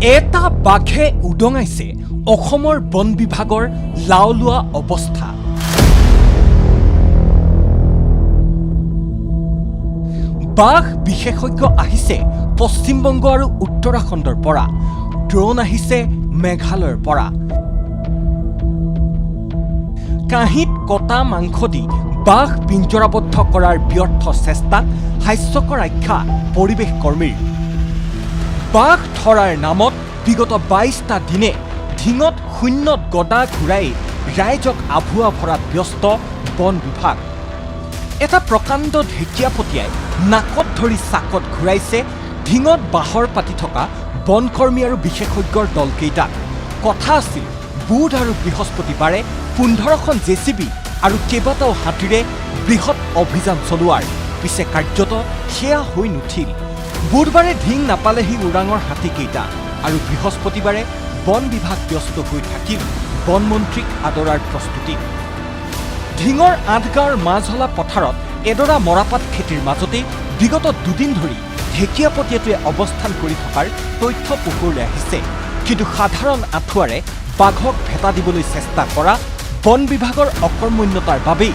এটা বাঘে উদঙাইছে অসমৰ বন বিভাগৰ লাওলোৱা অৱস্থা। বাঘ বিশেষজ্ঞ আহিছে পশ্চিমবংগ আৰু উত্তৰাখণ্ডৰ পৰা, ড্ৰোন আহিছে মেঘালয়ৰ পৰা। কাঁহিত কটা মাংস দি বাঘ পিঞ্জৰাবদ্ধ কৰাৰ ব্যৰ্থ চেষ্টাত হাস্যকৰ আখ্যা পৰিৱেশ কৰ্মীৰ। বাঘ ধৰাৰ নামত বিগত ২২টা দিনে ঢিঙত শূন্যত গদা ঘূৰাই ৰাইজক আভুৱা ভৰাত ব্যস্ত বন বিভাগ। এটা প্ৰকাণ্ড ঢেকীয়াপতীয়াই নাকত ধৰি চাকত ঘূৰাইছে ঢিঙত বাহৰ পাতি থকা বনকৰ্মী আৰু বিশেষজ্ঞৰ দলকেইটাক। কথা আছিল বুধ আৰু বৃহস্পতিবাৰে ১৫খন জেচিবি আৰু কেইবাটাও হাতীৰে বৃহৎ অভিযান চলোৱাৰ। পিছে কাৰ্যত সেয়া হৈ নুঠিল। বুধবাৰে ঢিং নাপালেহি ওৰাঙৰ হাতীকেইটা আৰু বৃহস্পতিবাৰে বন বিভাগ ব্যস্ত হৈ থাকিল বনমন্ত্ৰীক আদৰাৰ প্ৰস্তুতিত। ঢিঙৰ আঠগাঁৱৰ মাজহলা পথাৰত এডৰা মৰাপাত খেতিৰ মাজতে বিগত দুদিন ধৰি ঢেকীয়াপতীয়াটোৱে অৱস্থান কৰি থকাৰ তথ্য পোহৰলৈ আহিছে। কিন্তু সাধাৰণ আঁঠুৱাৰে বাঘক ভেটা দিবলৈ চেষ্টা কৰা বন বিভাগৰ অকৰ্মণ্যতাৰ বাবেই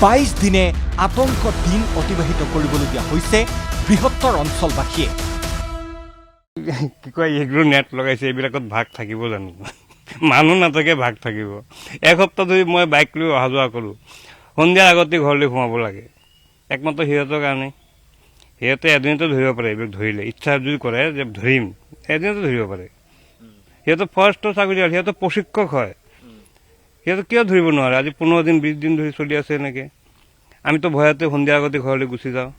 ২২ দিনে আতংক দিন অতিবাহিত কৰিবলগীয়া হৈছে বৃহত্তৰ অঞ্চলবাসীয়ে। কি কয় এইগুলো নেট লগাইছে, এইবিলাকত ভাগ থাকিব জানো? মানুহ নাথাকে ভাগ থাকিব। এসপ্তাহ ধৰি মই বাইক লৈ অহা যোৱা কৰোঁ। সন্ধিয়াৰ আগতে ঘৰলৈ সোমাব লাগে, একমাত্ৰ সিহঁতৰ কাৰণে। সিহঁতে এদিনতো ধৰিব পাৰে, এইবিলাক ধৰিলে ইচ্ছা যদি কৰে যে ধৰিম, এদিনতো ধৰিব পাৰে। সিহঁতৰ ফাৰ্ষ্টৰ চাকৰি হ'ল, সিহঁতৰ প্ৰশিক্ষক হয়। সিহঁতে কিয় ধৰিব নোৱাৰে? আজি ১৫ দিন ২০ দিন ধৰি চলি আছে এনেকৈ। আমিতো ভয়তে সন্ধিয়াৰ আগতে ঘৰলৈ গুচি যাওঁ।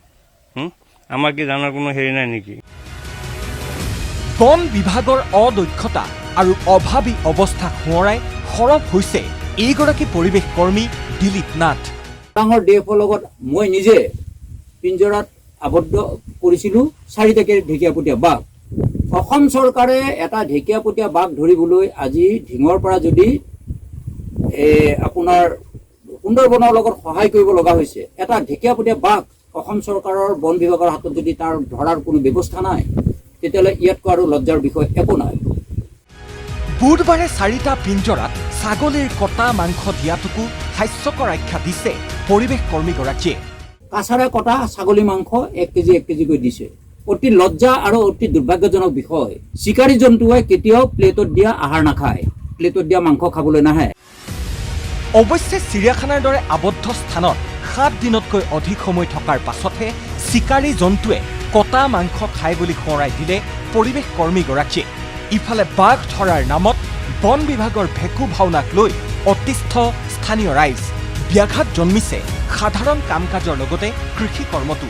আমাৰ কি জানাৰ কোনো হেৰি নাই নেকি? বন বিভাগৰ অদক্ষতা আৰু অভাৱী অৱস্থা সোঁৱৰাই সৰব হৈছে এইগৰাকী পৰিৱেশ কৰ্মী দিলীপ নাথ। ডাঙৰ দেশৰ লগত মই নিজে পিঞ্জৰাত আবদ্ধ কৰিছিলোঁ ৪টাকৈ ঢেকীয়াপতীয়া বাঘ। অসম চৰকাৰে এটা ঢেকীয়াপতীয়া বাঘ ধৰিবলৈ আজি ঢিঙৰ পৰা যদি আপোনাৰ সুন্দৰবনৰ লগত সহায় কৰিব লগা হৈছে, এটা ঢেকীয়াপতীয়া বাঘ অসম চৰকাৰৰ বন বিভাগৰ হাতত যদি তাৰ ধৰাৰ কোনো ব্যৱস্থা নাই, তেতিয়াহ'লে ইয়াতকৈ আৰু লজ্জাৰ বিষয় একো নাই। বুধবাৰে ৪টা পিঞ্জৰাত ছাগলীৰ কটা মাংস দিয়াটোকো হাস্যকৰ আখ্যা দিছে পৰিৱেশ কৰ্মীগৰাকীয়ে। কাছাৰে কটা ছাগলী মাংস ১ কেজি ১ কেজিকৈ দিছে। অতি লজ্জা আৰু অতি দুৰ্ভাগ্যজনক বিষয়। চিকাৰী জন্তুৱে কেতিয়াও প্লেটত দিয়া আহাৰ নাখায়, প্লেটত দিয়া মাংস খাবলৈ নাহে। অৱশ্যে চিৰিয়াখানাৰ দৰে আবদ্ধ স্থানত ৭ দিনতকৈ অধিক সময় থকাৰ পাছতহে চিকাৰী জন্তুৱে কটা মাংস খায় বুলি সোঁৱৰাই দিলে পৰিৱেশ কৰ্মীগৰাকীয়ে। ইফালে বাঘ ধৰাৰ নামত বন বিভাগৰ ভেকু ভাওনাক লৈ অতিষ্ঠ স্থানীয় ৰাইজ। ব্যাঘাত জন্মিছে সাধাৰণ কাম কাজৰ লগতে কৃষি কৰ্মতো।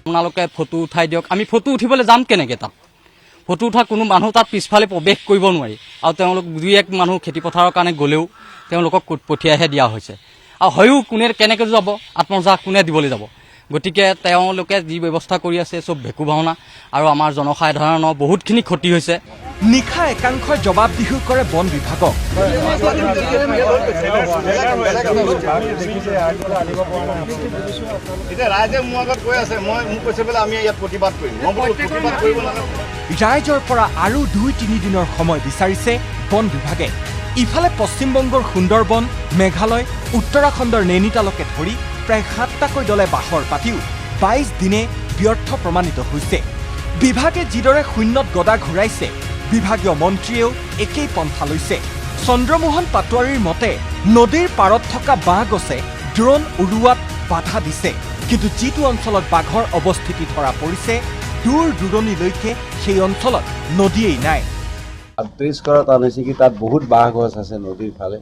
আপোনালোকে ফটো উঠাই দিয়ক, আমি ফটো উঠিবলৈ যাম কেনেকৈ? তাত ফটো উঠা কোনো মানুহ তাত পিছফালে প্ৰৱেশ কৰিব নোৱাৰি। আৰু তেওঁলোক ২-১ মানুহ খেতিপথাৰৰ কাৰণে গ'লেও তেওঁলোকক পঠিয়াইহে দিয়া হৈছে। আৰু হয়ো কোনে কেনেকৈ যাব, আত্মৰজা কোনে দিবলৈ যাব? গতিকে তেওঁলোকে যি ব্যৱস্থা কৰি আছে চব ভেকু ভাওনা, আৰু আমাৰ জনসাধাৰণৰ বহুতখিনি ক্ষতি হৈছে। নিশা একাংশই জবাবদিহি কৰে বন বিভাগক। ৰাইজৰ পৰা আৰু ২-৩ দিনৰ সময় বিচাৰিছে বন বিভাগে। ইফালে পশ্চিমবংগৰ সুন্দৰবন, মেঘালয়, উত্তৰাখণ্ডৰ নৈনিতালকে ধৰি প্ৰায় ৭টাকৈ দলে বাহৰ পাতিও ২২ দিনে ব্যৰ্থ প্ৰমাণিত হৈছে। বিভাগে যিদৰে শূন্যত গদা ঘূৰাইছে, বিভাগীয় মন্ত্ৰীয়েও একেই পন্থা লৈছে। চন্দ্ৰমোহন পাটোৱাৰীৰ মতে নদীৰ পাৰত থকা বাঁহ গছে ড্ৰোন উৰুৱাত বাধা দিছে, কিন্তু যিটো অঞ্চলত বাঘৰ অৱস্থিতি ধৰা পৰিছে দূৰ দূৰণিলৈকে সেই অঞ্চলত নদীয়েই নাই। ট্ৰেছ কৰা টান হৈছে কি তাত বহুত বাঁহ গছ আছে নদীৰ ফালে।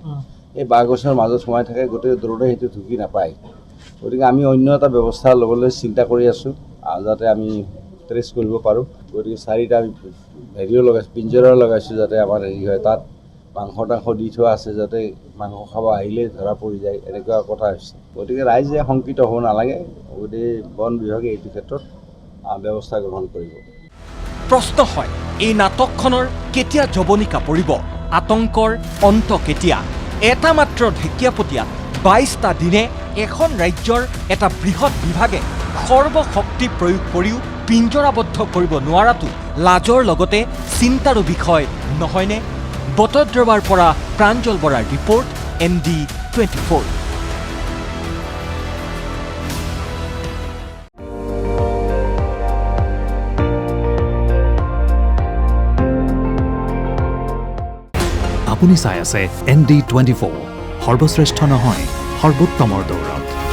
এই বাঁহ গছৰ মাজত সোমাই থাকে, গোটেই ড্ৰোনে সেইটো ঢুকি নাপায়। গতিকে আমি অন্য এটা ব্যৱস্থা ল'বলৈ চিন্তা কৰি আছোঁ, যাতে আমি ট্ৰেছ কৰিব পাৰোঁ। গতিকে ৪টা আমি হেৰিও লগাইছোঁ, পিঞ্জৰা লগাইছোঁ, যাতে আমাৰ হেৰি হয়। তাত মাংস দি থোৱা আছে, যাতে মাংস খাব আহিলে ধৰা পৰি যায়, এনেকুৱা কথা হৈছে। গতিকে ৰাইজে শংকিত হ'ব নালাগে। গতিকে বন বিভাগে এইটো ক্ষেত্ৰত ব্যৱস্থা গ্ৰহণ কৰিব। প্ৰশ্ন হয়, এই নাটকখনৰ কেতিয়া জৱনিকা পৰিব? আতংকৰ অন্ত কেতিয়া? এটা মাত্ৰ ঢেকীয়াপতীয়াত ২২টা দিনে এখন ৰাজ্যৰ এটা বৃহৎ বিভাগে সৰ্বশক্তি প্ৰয়োগ কৰিও পিঞ্জৰাবদ্ধ কৰিব নোৱাৰাটো লাজৰ লগতে চিন্তাৰো বিষয় নহয়নে? বটদ্ৰৱাৰ পৰা প্ৰাঞ্জল বৰাৰ ৰিপৰ্ট ND24। আপুনি চাই আছে ND24, সৰ্বশ্ৰেষ্ঠ নহয় সৰ্বোত্তমৰ দৌৰত।